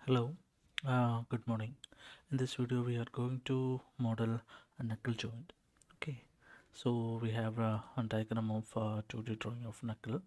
Hello, good morning. In this video, we are going to model a knuckle joint. Okay, so we have a diagram of 2D drawing of knuckle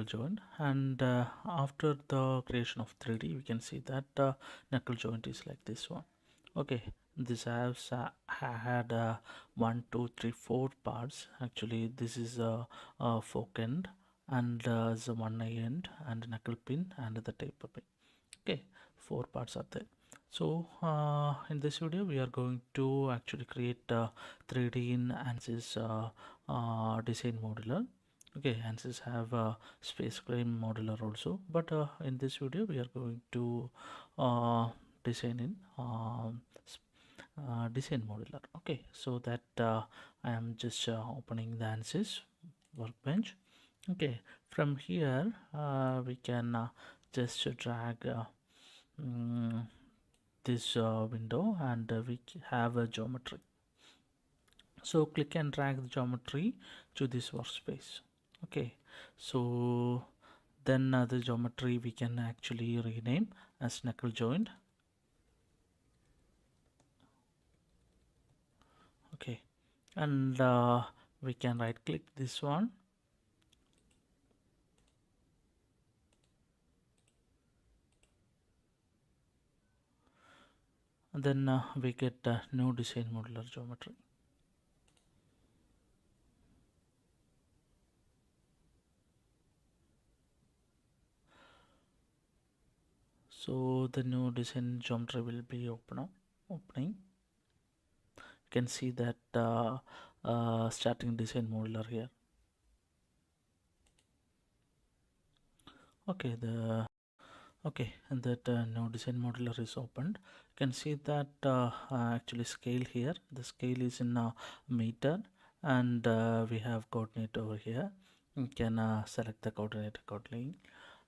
joint, and after the creation of 3D, we can see that knuckle joint is like this one. Okay, this has had 1, 2, 3, 4 parts. Actually, this is a fork end, and the one eye end, and knuckle pin, and the taper pin. Okay, 4 parts are there. So in this video we are going to actually create 3D in Ansys design modeler. Okay, Ansys have a space frame modeler also, but in this video we are going to design in design modeler. Okay, so that I am just opening the Ansys workbench. Okay, from here we can just drag mm, this window, and we have a geometry. So click and drag the geometry to this workspace. Okay, so then the geometry we can actually rename as knuckle joint. Okay, and we can right click this one, and then we get new design modular geometry. So the new design geometry will be opening. You can see that starting design modeler here. Okay, and that now design modeler is opened. You can see that actually scale here. The scale is in meter, and we have coordinate over here. You can select the coordinate accordingly,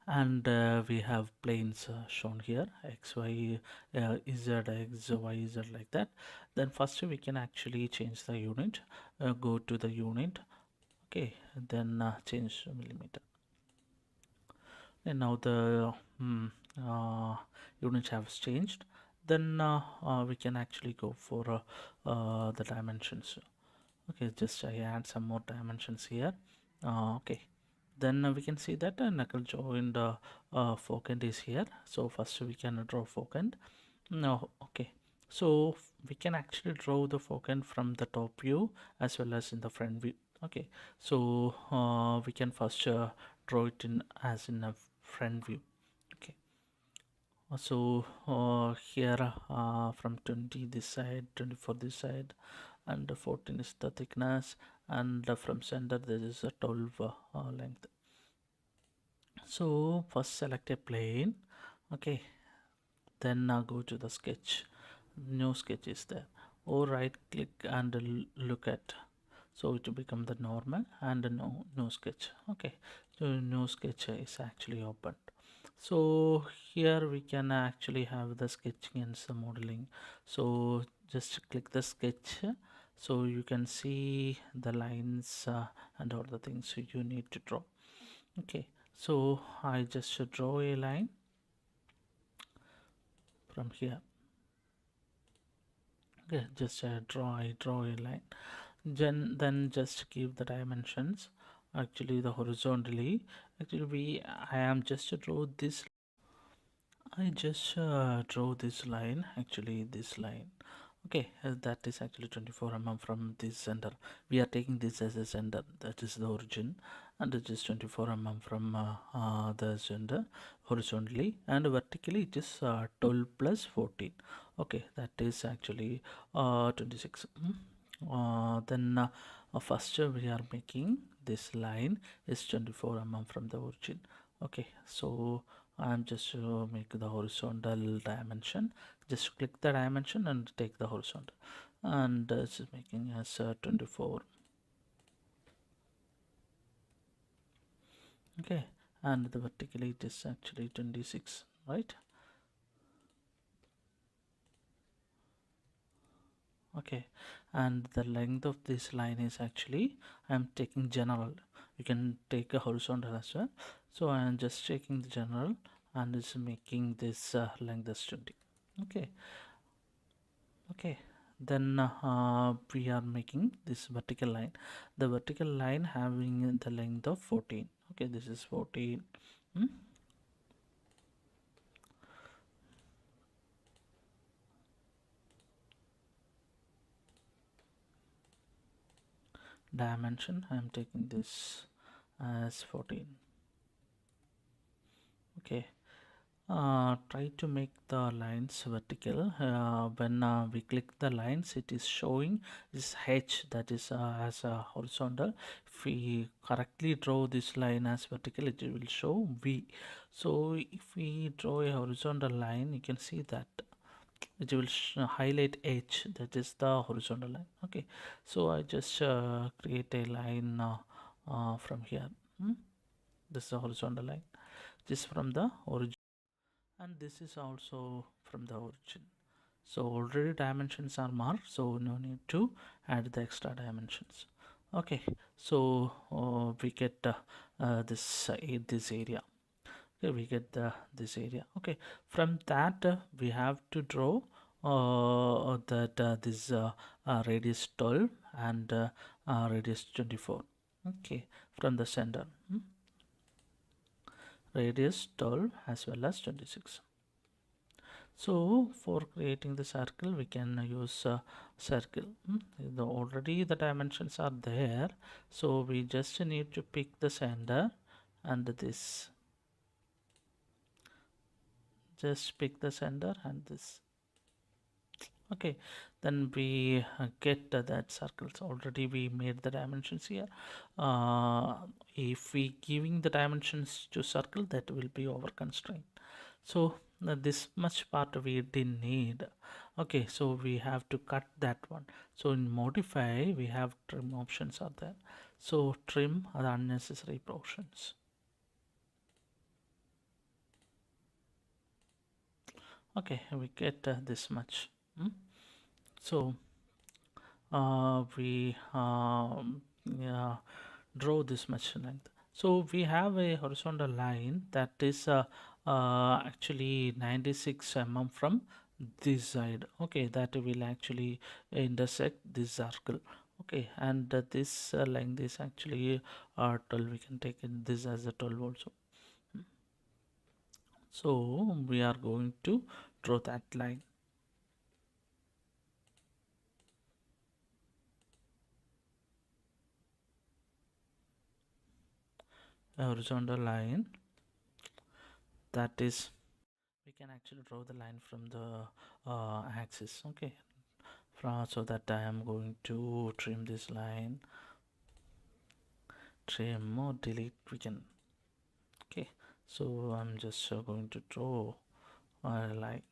and we have planes shown here: x, y, z, x, y, z, like that. Then first we can actually change the unit. Go to the unit. Okay, then change millimeter. And now the units have changed. Then we can actually go for the dimensions. Okay, just I add some more dimensions here. Okay, then we can see that knuckle joint fork end is here. So first we can draw fork end. No, okay, so we can actually draw the fork end from the top view as well as in the front view. Okay, so we can first draw it in as in a front view. Okay, so here from 20 this side, 24 this side, and 14 is the thickness, and from center there is a 12 length. So first select a plane. Okay, then go to the sketch. New sketch is there, or right click and look at, so it will become the normal and no sketch. Okay, so no sketch is actually opened. So here we can actually have the sketching and some modeling. So just click the sketch, so you can see the lines and all the things you need to draw. Okay, so I just should draw a line from here. Okay, just I draw a line. Then just give the dimensions. Actually the horizontally, actually I am just to draw this. I just draw this line, actually this line. Okay, that is actually 24 mm from this center. We are taking this as a center, that is the origin, and it is 24 mm from the center horizontally, and vertically it is 12 plus 14. Okay, that is actually 26. Then first we are making this line is 24 mm from the origin. Okay, so I'm just make the horizontal dimension. Just click the dimension and take the horizontal, and it's making as 24. Okay, and the vertically it is actually 26, right? Okay, and the length of this line is actually, I'm taking general. You can take a horizontal as well, so I am just taking the general, and is making this length as 20. Okay, okay. Then we are making this vertical line. The vertical line having the length of 14. Okay, this is 14. Hmm? Dimension, I am taking this as 14. Okay, try to make the lines vertical. When we click the lines, it is showing this H, that is as a horizontal. If we correctly draw this line as vertical, it will show V. So if we draw a horizontal line, you can see that it will highlight H, that is the horizontal line. Okay, so I just create a line from here. This is a horizontal line, just from the origin, and this is also from the origin. So already dimensions are marked, so no need to add the extra dimensions. Okay, so we get this area. Okay, we get this area. Okay, from that we have to draw that this radius 12 and radius 24. Okay, from the center. Radius 12 as well as 26. So for creating the circle, we can use circle. Already the dimensions are there, so we just need to pick the center and this. Just pick the center and this. Okay, then we get that circles. Already we made the dimensions here. If we giving the dimensions to circle, that will be over constraint. So this much part we didn't need. Okay, so we have to cut that one. So in modify, we have trim options are there. So trim the unnecessary portions. Okay, we get this much. So we yeah, draw this much length. So we have a horizontal line that is actually 96 mm from this side. Okay, that will actually intersect this circle. Okay, and this length is actually 12. We can take it this as a 12 also. So we are going to draw that line. A horizontal line, that is, we can actually draw the line from the axis. Okay, so that I am going to trim this line, trim or delete, we can. Okay, so I'm just going to draw a line.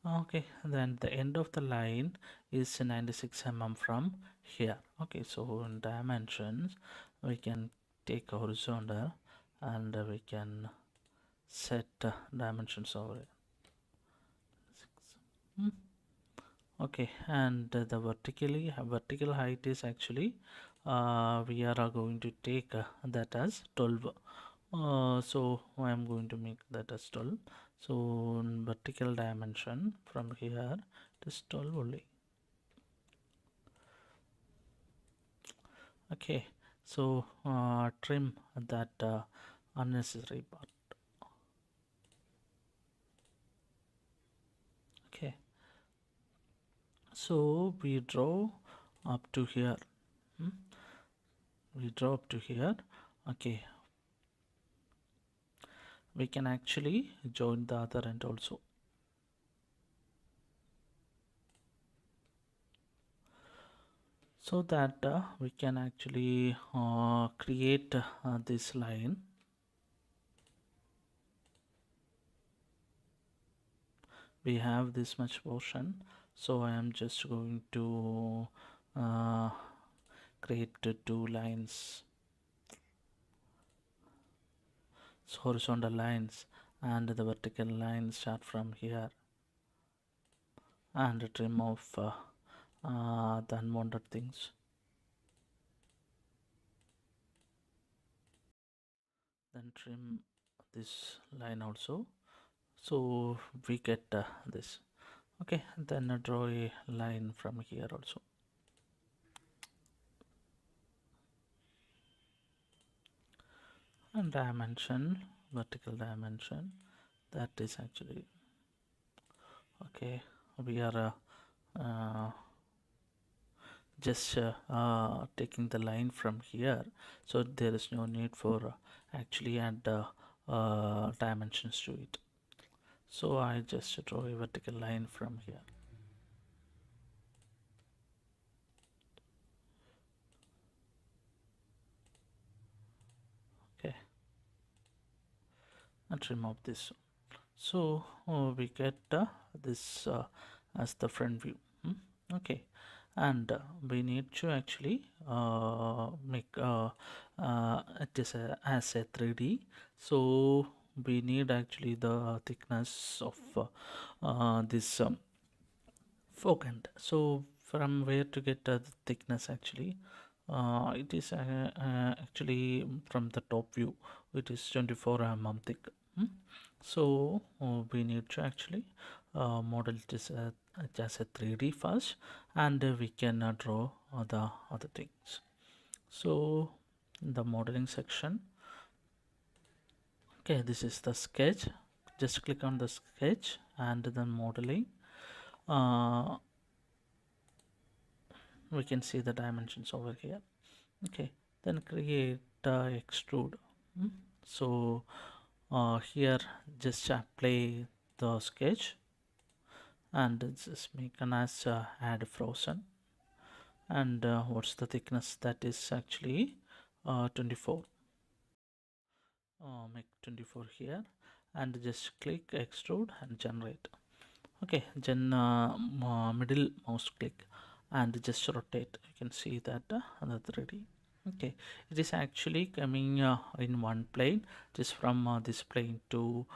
Okay, then the end of the line is 96 mm from here. Okay, so in dimensions we can take a horizontal and we can set dimensions over it. Okay, and the vertical height is actually we are going to take that as 12. So I am going to make that as 12. So vertical dimension from here it is 12 only. Okay, so trim that unnecessary part. Okay, so we draw up to here. We draw up to here. Okay, we can actually join the other end also. So that we can actually create this line. We have this much portion, so I am just going to create two lines, so horizontal lines, and the vertical lines start from here, and trim off the unwanted things. then trim this line also, so we get this. Okay, then draw a line from here also. And dimension, vertical dimension, that is actually okay. We are just taking the line from here, so there is no need for actually add dimensions to it. So I just draw a vertical line from here. Okay, and remove this. So we get this as the front view. Okay, and we need to actually make it is as a 3D. So we need actually the thickness of this forkant. So from where to get the thickness actually? It is actually from the top view. It is 24 thick. So we need to actually model this as a 3D first, and we can draw the other things. So the modeling section, okay, this is the sketch. Just click on the sketch and then modeling. We can see the dimensions over here. Okay, then create extrude. So here just play the sketch and just make an as add frozen, and what's the thickness? That is actually 24. Make 24 here and just click extrude and generate. Okay, then middle mouse click and just rotate. You can see that that's ready. Okay, it is actually coming in one plane, just from this plane to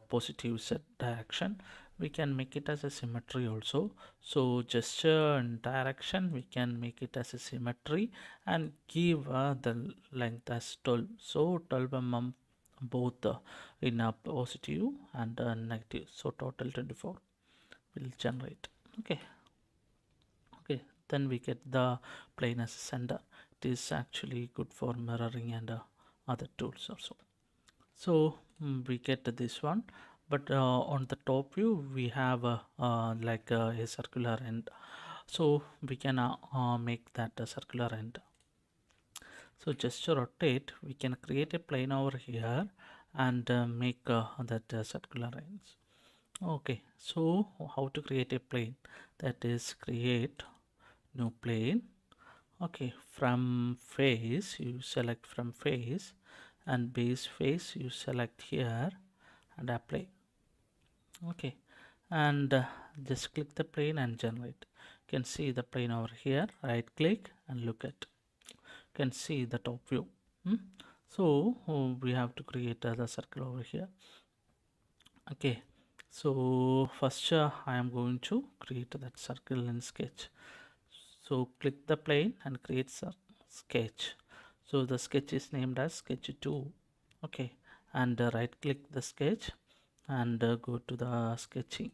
positive z direction. We can make it as a symmetry also. So just direction we can make it as a symmetry and give the length as 12. So 12 both in positive and negative. So total 24 will generate. Okay, okay, then we get the plane as a center. It is actually good for mirroring and other tools also. So we get this one, but on the top view we have like a circular end, so we can make that a circular end. So just to rotate, we can create a plane over here and make that circular ends. Okay, so how to create a plane? That is, create new plane. Okay, from face you select from face, and base face you select here and apply. Okay, and just click the plane and generate. You can see the plane over here. Right click and look at. You can see the top view. So we have to create the circle over here. Okay, so first I am going to create that circle in sketch. So click the plane and create sketch. So the sketch is named as sketch 2. Okay, and right click the sketch and go to the sketching.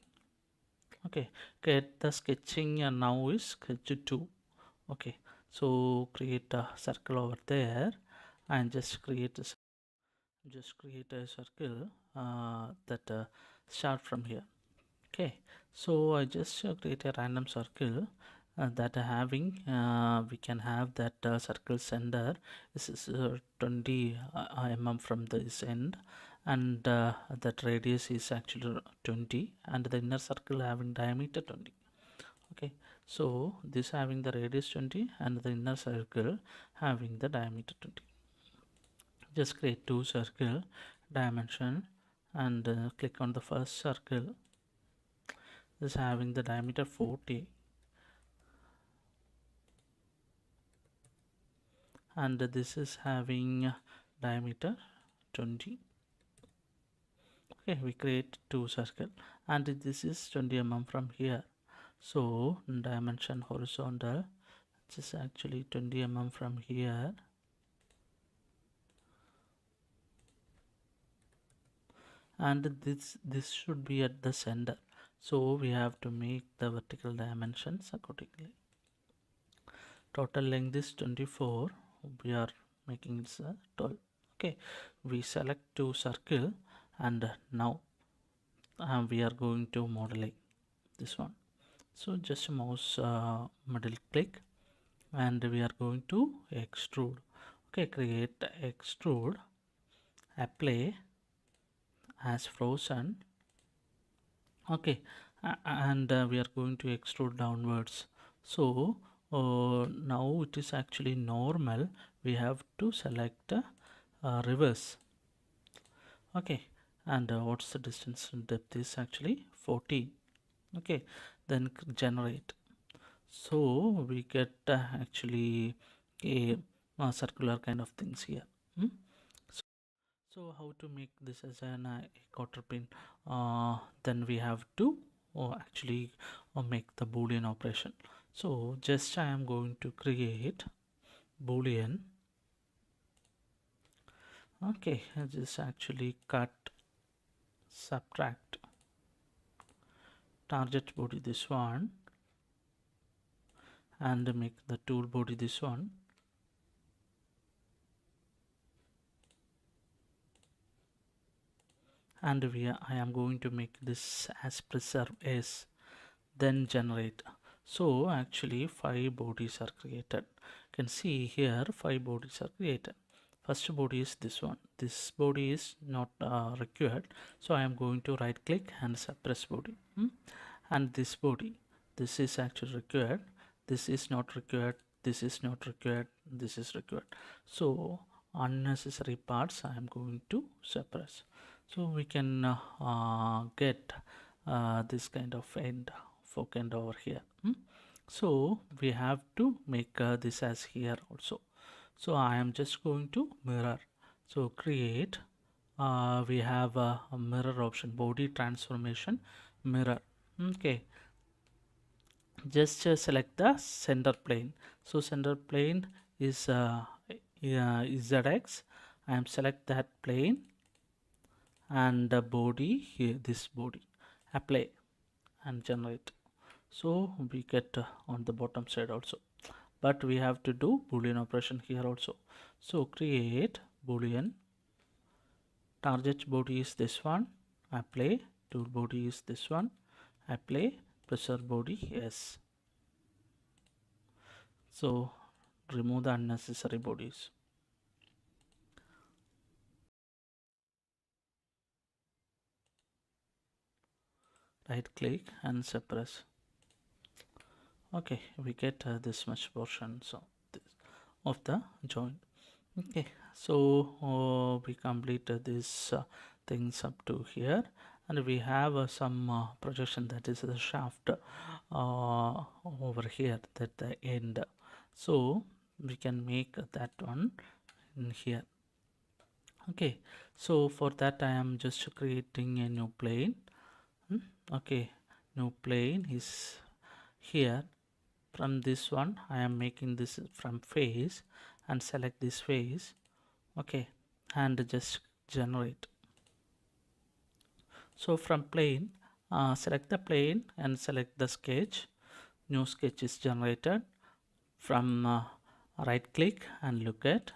Okay, get the sketching and now is sketch 2. Okay, so create a circle over there and just create a circle that start from here. Okay, so I just create a random circle that having we can have that circle center. This is 20 mm from this end, and that radius is actually 20, and the inner circle having diameter 20. Okay, so this having the radius 20 and the inner circle having the diameter 20. Just create two circle dimension and click on the first circle. This having the diameter 40 and this is having diameter 20. Okay, we create two circle and this is 20 mm from here. So dimension horizontal, which is actually 20 mm from here. and this should be at the center, so we have to make the vertical dimensions accordingly. Total length is 24, we are making it 12. Okay, we select two circle, and now we are going to modeling this one. So just mouse middle click, and we are going to extrude. Okay, create extrude, apply as frozen. Okay, and we are going to extrude downwards. So now it is actually normal, we have to select reverse. Okay, and what's the distance and depth is actually 14. Okay, then generate. So we get actually a circular kind of things here. So how to make this as an quarter pin? Then we have to actually make the boolean operation. So just I am going to create boolean. Okay, just actually cut, subtract, target body this one, and make the tool body this one. And I am going to make this as preserve as, then generate. So actually 5 bodies are created. You can see here 5 bodies are created. First body is this one. This body is not required, so I am going to right click and suppress body. And this body, this is actually required, this is not required, this is not required, this is required. So unnecessary parts I am going to suppress. So we can get this kind of end, fork end over here. So we have to make this as here also. So I am just going to mirror. So create, we have a mirror option, body transformation mirror. Okay, just select the center plane. So center plane is ZX. I am select that plane, and the body here, this body, apply and generate. So we get on the bottom side also, but we have to do boolean operation here also. So create boolean, target body is this one, apply, tool body is this one, apply, pressure body, yes. So remove the unnecessary bodies. Right click and suppress. Okay, we get this much portion so this of the joint. Okay, so we completed this things up to here, and we have some projection, that is the shaft over here at the end. So we can make that one in here. Okay, so for that I am just creating a new plane. Okay, new plane is here. From this one I am making this from face, and select this face. Okay, and just generate. So from plane, select the plane and select the sketch. New sketch is generated. From right click and look at,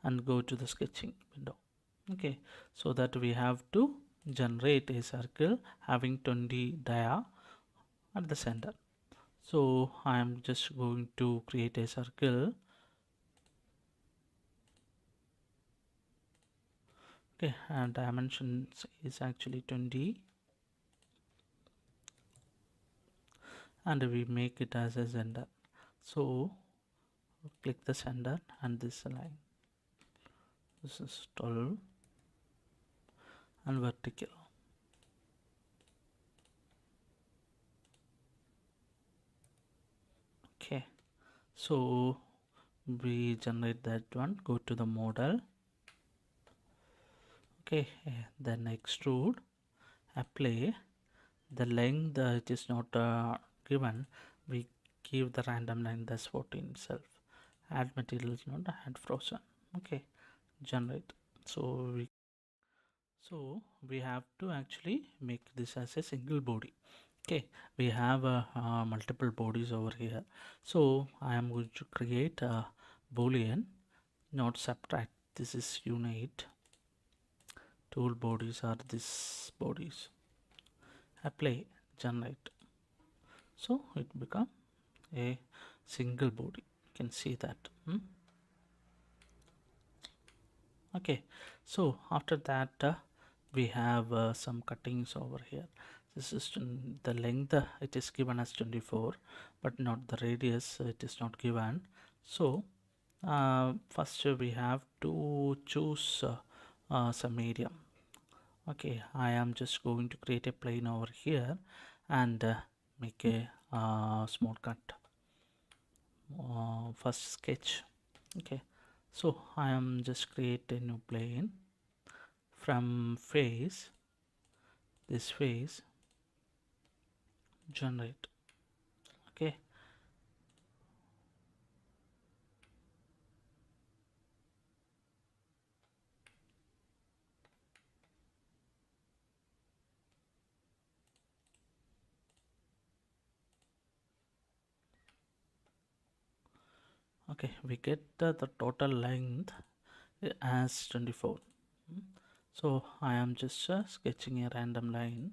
and go to the sketching window. Okay, so that we have to generate a circle having 20 dia at the center. So I am just going to create a circle. Okay, and dimensions is actually 20, and we make it as a center. So click the center and this line, this is 12, and vertical. Okay, so we generate that one, go to the model. Okay, then extrude, apply. The length it is not given, we give the random length, that's 14 itself. Add material is not, add frozen. Okay, generate. So So we have to actually make this as a single body. Okay, we have multiple bodies over here. So I am going to create a boolean, not subtract. This is unit. Tool bodies are these bodies. Apply, generate. So it become a single body. You can see that. Okay, so after that we have some cuttings over here. This is the length, it is given as 24, but not the radius, it is not given. So first we have to choose some medium. Okay, I am just going to create a plane over here and make a small cut. First sketch. Okay, so I am just create a new plane from face, this face, generate. Okay, okay, we get the total length as 24. So I am just sketching a random line.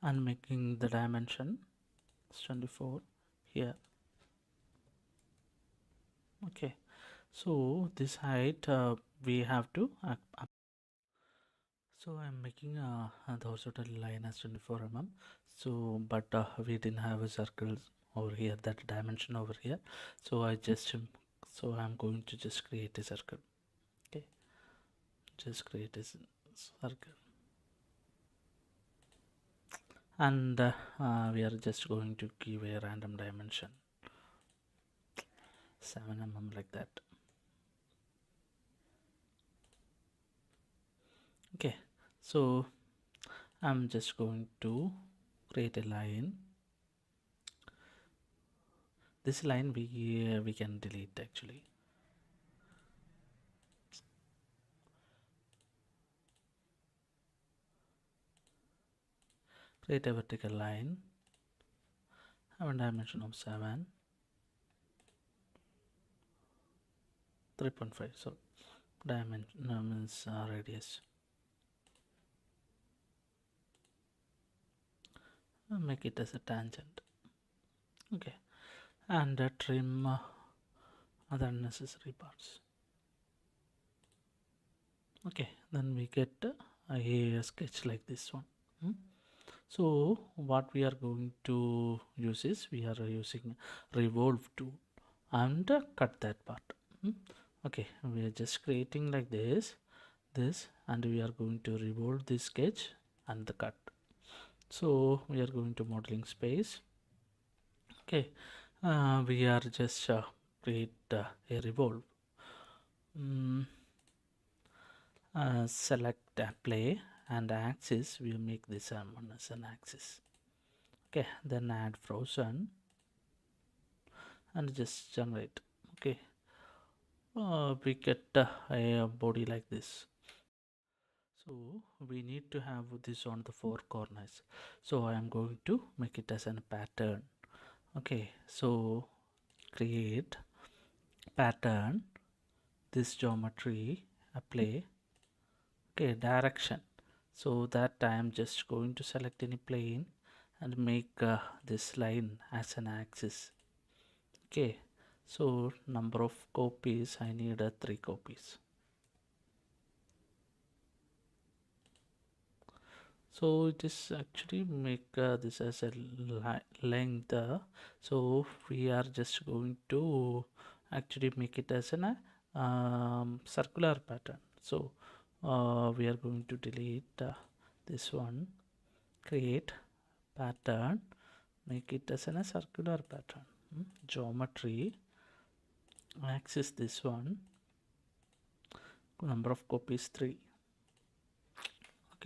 And making the dimension 24 here. Okay, so this height we have to so I'm making the horizontal line as 24 mm. So but we didn't have a circle over here, that dimension over here. So I just so I'm going to just create a circle. Okay, just create a circle, and we are just going to give a random dimension 7 mm like that. Okay, so I'm just going to create a line. This line we can delete actually. Create a vertical line, have a dimension of 7, 3.5. So dimension means radius. Make it as a tangent. Okay, and trim other unnecessary parts. Okay, then we get a sketch like this one. So what we are going to use is we are using revolve tool and cut that part. Okay, we are just creating like this, and we are going to revolve this sketch and the cut. So we are going to modeling space. Okay, we are just create a revolve. Select apply and axis, we make this one as an axis. Okay, then add frozen and just generate. Okay, we get a body like this. So we need to have this on the four corners, so I am going to make it as a pattern. Okay, so create pattern, this geometry, apply. Okay, direction, so that I am just going to select any plane and make this line as an axis. Okay, so number of copies, I need 3 copies. So it is actually make this as a length. So we are just going to actually make it as an circular pattern. So we are going to delete this one, create pattern, make it as a circular pattern. Geometry, axis this one, number of copies 3.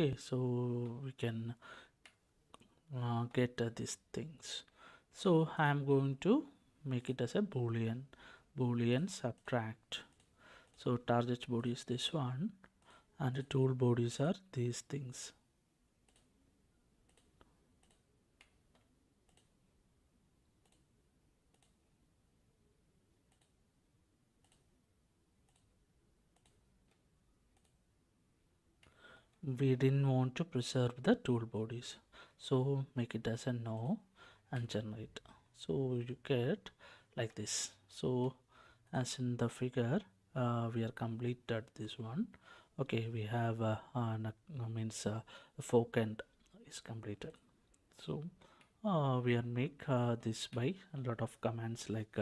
Okay, so we can get these things. So I'm going to make it as a boolean subtract. So target body is this one, and the tool bodies are these things. We didn't want to preserve the tool bodies, so make it as a no and generate. So you get like this. So as in the figure, we are completed this one. Okay, we have means the fork end is completed. So we are make this by a lot of commands like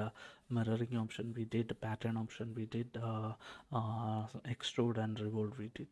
mirroring option we did, pattern option we did, extrude and revolve we did.